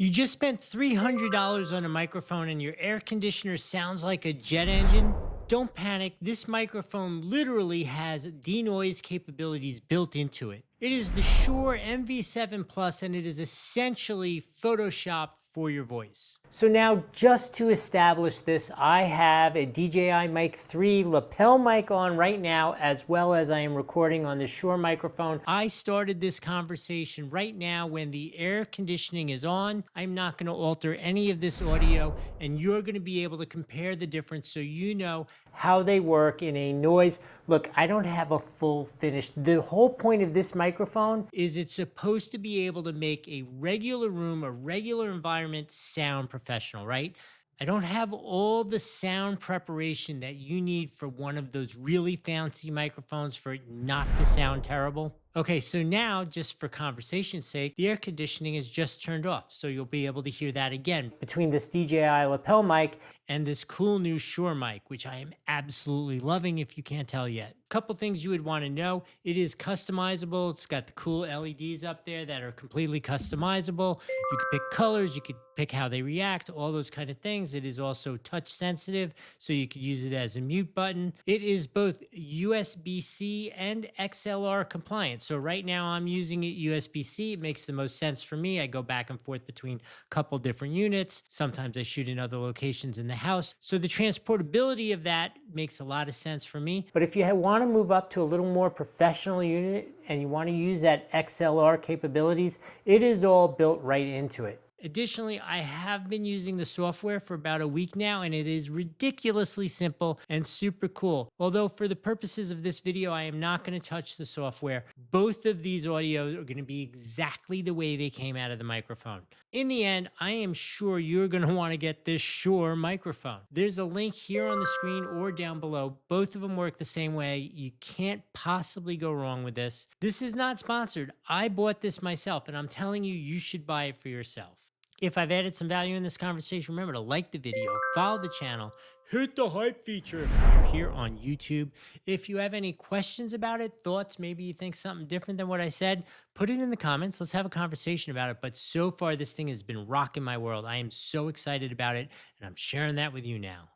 You just spent $300 on a microphone and your air conditioner sounds like a jet engine? Don't panic. This microphone literally has denoise capabilities built into it. It is the Shure MV7 Plus and it is essentially Photoshopped for your voice. So now just to establish this, I have a DJI Mic 3 lapel mic on right now, as well as I am recording on the Shure microphone. I started this conversation right now when the air conditioning is on. I'm not going to alter any of this audio, and you're going to be able to compare the difference so you know how they work in a noise. Look, I don't have a full finish. The whole point of this microphone is it's supposed to be able to make a regular room, a regular environment sound professional, right? I don't have all the sound preparation that you need for one of those really fancy microphones for it not to sound terrible. Okay, so now, just for conversation's sake, the air conditioning is just turned off, so you'll be able to hear that again between this DJI lapel mic and this cool new Shure mic, which I am absolutely loving if you can't tell yet. Couple things you would want to know. It is customizable. It's got the cool LEDs up there that are completely customizable. You could pick colors, you could pick how they react, all those kind of things. It is also touch sensitive, so you could use it as a mute button. It is both USB-C and XLR compliant. So right now I'm using it USB-C. It makes the most sense for me. I go back and forth between a couple different units. Sometimes I shoot in other locations in the house. So the transportability of that makes a lot of sense for me. But if you want to move up to a little more professional unit and you want to use that XLR capabilities, it is all built right into it. Additionally, I have been using the software for about a week now, and it is ridiculously simple and super cool. Although for the purposes of this video, I am not going to touch the software. Both of these audios are going to be exactly the way they came out of the microphone. In the end, I am sure you're going to want to get this Shure microphone. There's a link here on the screen or down below. Both of them work the same way. You can't possibly go wrong with this. This is not sponsored. I bought this myself, and I'm telling you, you should buy it for yourself. If I've added some value in this conversation, remember to like the video, follow the channel, hit the hype feature if you're here on YouTube. If you have any questions about it, thoughts, maybe you think something different than what I said, put it in the comments. Let's have a conversation about it. But so far, this thing has been rocking my world. I am so excited about it, and I'm sharing that with you now.